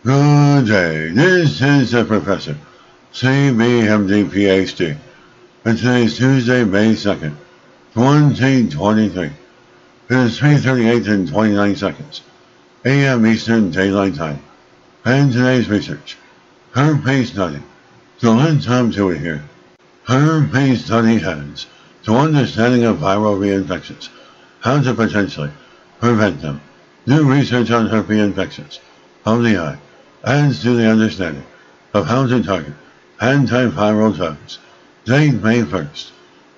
Good day, this is the Professor, CBMD PhD, and today is Tuesday, May 2nd, 2023. It is 3:38 and 29 seconds, a.m. Eastern Daylight Time, and today's research, herpes study. So let's jump to it here. Herpes study heads to understanding of viral reinfections, how to potentially prevent them. New research on herpes infections of the eye adds to the understanding of how to target antiviral drugs. Date May 1st,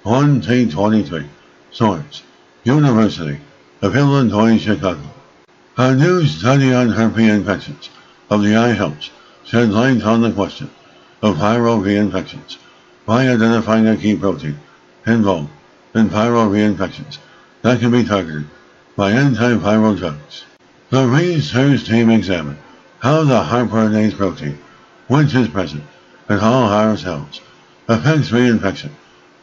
2023. Source: University of Illinois, Chicago. A new study on herpes infections of the eye helps shed light on the question of viral reinfections by identifying a key protein involved in viral reinfections that can be targeted by antiviral drugs. The research team examined how the hyperinase protein, which is present in all our cells, affects reinfection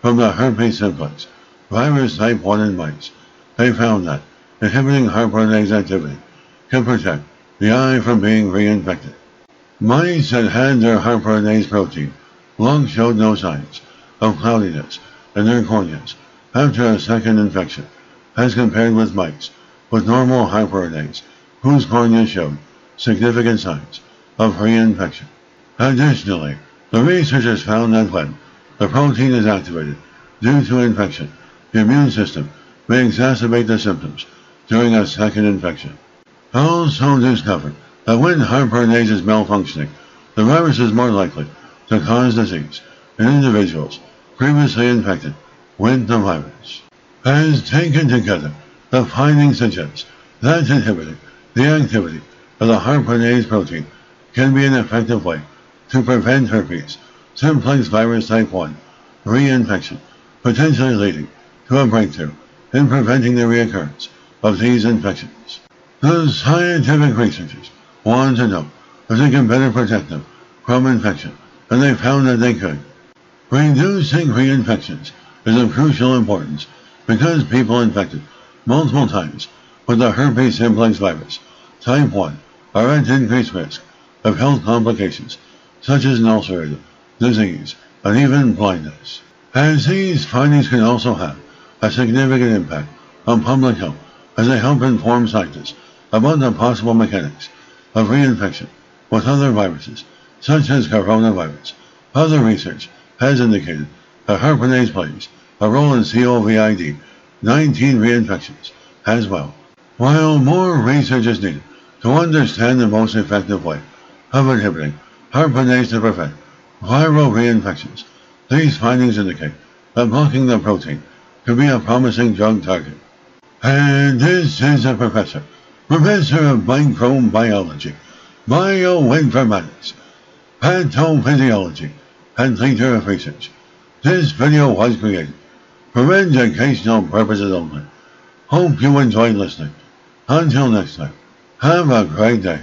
from the herpes simplex virus type 1 in mice. They found that inhibiting hyperinase activity can protect the eye from being reinfected. Mice that had their hyperinase protein long showed no signs of cloudiness in their corneas after a second infection, as compared with mice with normal hyperinase whose corneas showed significant signs of reinfection. Additionally, the researchers found that when the protein is activated due to infection, the immune system may exacerbate the symptoms during a second infection. Also discovered that when hyperinase is malfunctioning, the virus is more likely to cause disease in individuals previously infected with the virus. As taken together, the findings suggest that inhibiting the activity of the hyperinase protein can be an effective way to prevent herpes simplex virus type 1 reinfection, potentially leading to a breakthrough in preventing the reoccurrence of these infections. The scientific researchers wanted to know if they can better protect them from infection, and they found that they could. Reducing reinfections is of crucial importance because people infected multiple times with the herpes simplex virus type 1 are at increased risk of health complications such as an ulcerative disease and even blindness. As these findings can also have a significant impact on public health as they help inform scientists about the possible mechanics of reinfection with other viruses such as coronavirus. Other research has indicated that hyperinase plays a role in COVID-19 reinfections as well. While more research is needed to understand the most effective way of inhibiting hyperinase to prevent viral reinfections, these findings indicate that blocking the protein could be a promising drug target. And this is a professor of microbiology, bioinformatics, pathophysiology, and leader of research. This video was created for educational purposes only. Hope you enjoyed listening. Until next time, have a great day.